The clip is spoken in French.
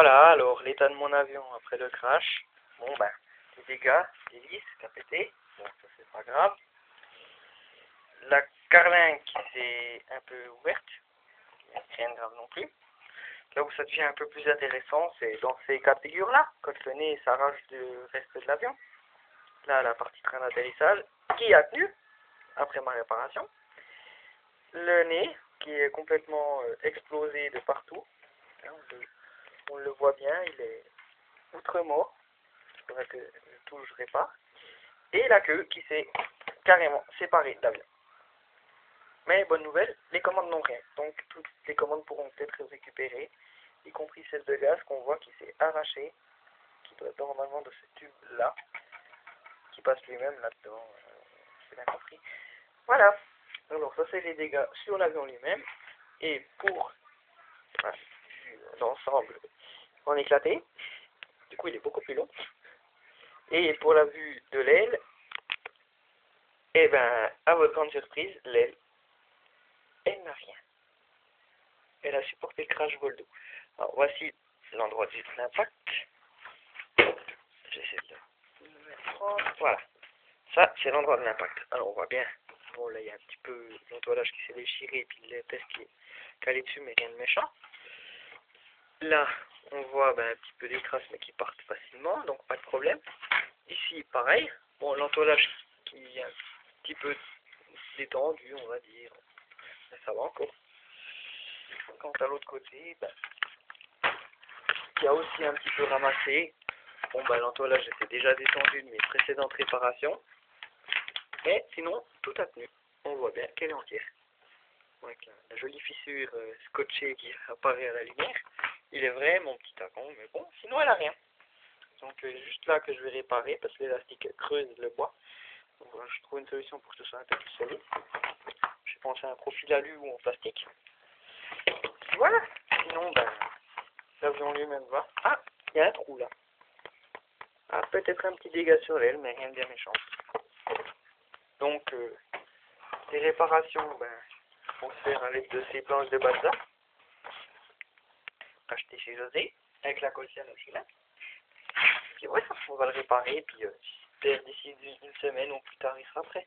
Voilà, alors l'état de mon avion après le crash. Bon ben, les dégâts, l'hélice qui a pété, bon ça c'est pas grave. La carlingue qui s'est un peu ouverte, rien de grave non plus. Là où ça devient un peu plus intéressant, c'est dans ces cas de figure là, quand le nez s'arrache du reste de l'avion. Là, la partie train d'atterrissage qui a tenu après ma réparation. Le nez qui est complètement explosé de partout. On le voit bien, il est outre-mort. Il faudrait que je ne toucherai pas. Et la queue qui s'est carrément séparée de l'avion. Mais bonne nouvelle, les commandes n'ont rien. Donc toutes les commandes pourront être récupérées, y compris celle de gaz qu'on voit qui s'est arrachée, qui doit être normalement de ce tube-là, qui passe lui-même là-dedans. J'ai bien compris. Voilà. Alors ça c'est les dégâts sur l'avion lui-même. Et pour l'ensemble en éclaté, du coup il est beaucoup plus long. Et pour la vue de l'aile, eh ben, à votre grande surprise, l'aile, elle n'a rien. Elle a supporté le crash vol d'eau. Alors voici l'endroit de l'impact. J'essaie de le mettre en... Voilà. Ça, c'est l'endroit de l'impact. Alors on voit bien. Bon là il y a un petit peu l'entoilage qui s'est déchiré et puis l'épaisse qui est calée dessus, mais rien de méchant. Là, on voit un petit peu des traces mais qui partent facilement, donc pas de problème. Ici, pareil. Bon, l'entoilage qui est un petit peu détendu, on va dire. Mais ça va encore. Quant à l'autre côté, qui a aussi un petit peu ramassé. Bon, l'entoilage était déjà descendu de mes précédentes réparations. Mais sinon, tout a tenu. On voit bien qu'elle est entière. Avec la jolie fissure scotchée qui apparaît à la lumière. Il est vrai, mon petit tacon, mais bon, sinon elle a rien. Donc juste là que je vais réparer parce que l'élastique creuse le bois. Donc, voilà, je trouve une solution pour que ce soit un peu plus solide. J'ai pensé à un profil alu ou en plastique. Et voilà. Sinon, l'avion lui-même va. Ah, il y a un trou là. Ah, peut-être un petit dégât sur l'aile, mais rien de bien méchant. Donc, les réparations vont se faire avec de ces planches de balsa achetées chez José, avec la Colciane aussi là. Puis voilà, on va le réparer, puis d'ici une semaine ou plus tard, il sera prêt.